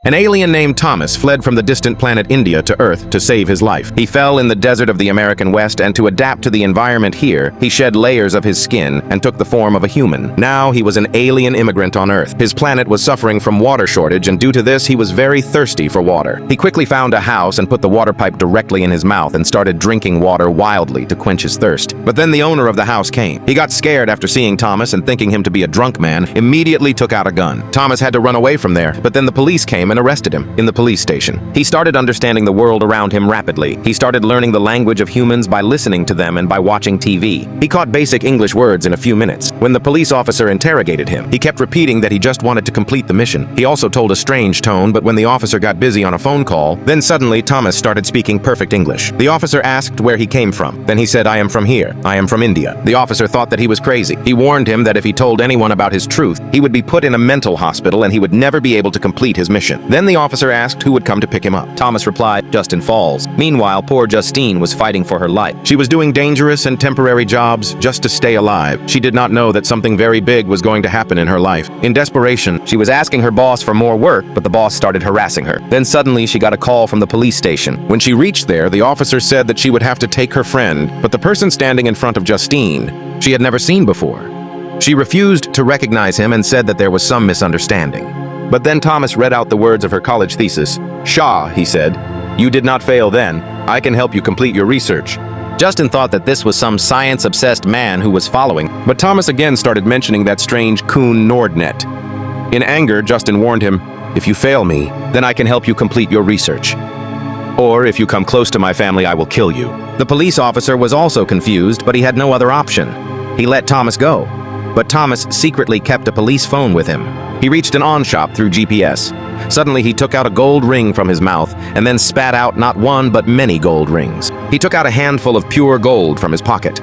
An alien named Thomas fled from the distant planet India to Earth to save his life. He fell in the desert of the American West, and to adapt to the environment here, he shed layers of his skin and took the form of a human. Now he was an alien immigrant on Earth. His planet was suffering from water shortage, and due to this, he was very thirsty for water. He quickly found a house and put the water pipe directly in his mouth and started drinking water wildly to quench his thirst. But then the owner of the house came. He got scared after seeing Thomas and thinking him to be a drunk man, immediately took out a gun. Thomas had to run away from there, but then the police came and arrested him in the police station. He started understanding the world around him rapidly. He started learning the language of humans by listening to them and by watching TV. He caught basic English words in a few minutes. When the police officer interrogated him, he kept repeating that he just wanted to complete the mission. He also told a strange tone, but when the officer got busy on a phone call, then suddenly Thomas started speaking perfect English. The officer asked where he came from. Then he said, "I am from here. I am from India." The officer thought that he was crazy. He warned him that if he told anyone about his truth, he would be put in a mental hospital and he would never be able to complete his mission. Then the officer asked who would come to pick him up. Thomas replied, "Justin Falls." Meanwhile, poor Justine was fighting for her life. She was doing dangerous and temporary jobs just to stay alive. She did not know that something very big was going to happen in her life. In desperation, she was asking her boss for more work, but the boss started harassing her. Then suddenly she got a call from the police station. When she reached there, the officer said that she would have to take her friend, but the person standing in front of Justine, she had never seen before. She refused to recognize him and said that there was some misunderstanding. But then Thomas read out the words of her college thesis. "Shah," he said, "you did not fail then. I can help you complete your research." Justin thought that this was some science-obsessed man who was following, but Thomas again started mentioning that strange Kuhn Nordnet. In anger, Justin warned him, "If you fail me, then I can help you complete your research. Or if you come close to my family, I will kill you." The police officer was also confused, but he had no other option. He let Thomas go. But Thomas secretly kept a police phone with him. He reached an on-shop through GPS. Suddenly, he took out a gold ring from his mouth and then spat out not one but many gold rings. He took out a handful of pure gold from his pocket.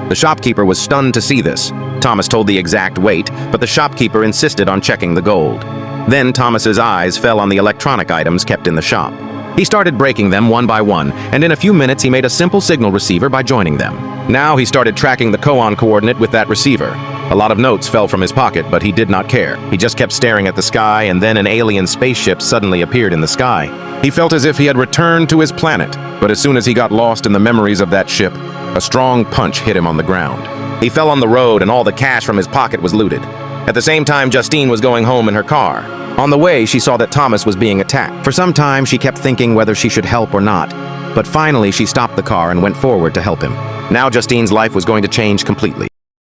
The shopkeeper was stunned to see this. Thomas told the exact weight, but the shopkeeper insisted on checking the gold. Then Thomas's eyes fell on the electronic items kept in the shop. He started breaking them one by one, and in a few minutes he made a simple signal receiver by joining them. Now he started tracking the koan coordinate with that receiver. A lot of notes fell from his pocket, but he did not care. He just kept staring at the sky, and then an alien spaceship suddenly appeared in the sky. He felt as if he had returned to his planet, but as soon as he got lost in the memories of that ship, a strong punch hit him on the ground. He fell on the road, and all the cash from his pocket was looted. At the same time, Justine was going home in her car. On the way, she saw that Thomas was being attacked. For some time, she kept thinking whether she should help or not, but finally she stopped the car and went forward to help him. Now Justine's life was going to change completely.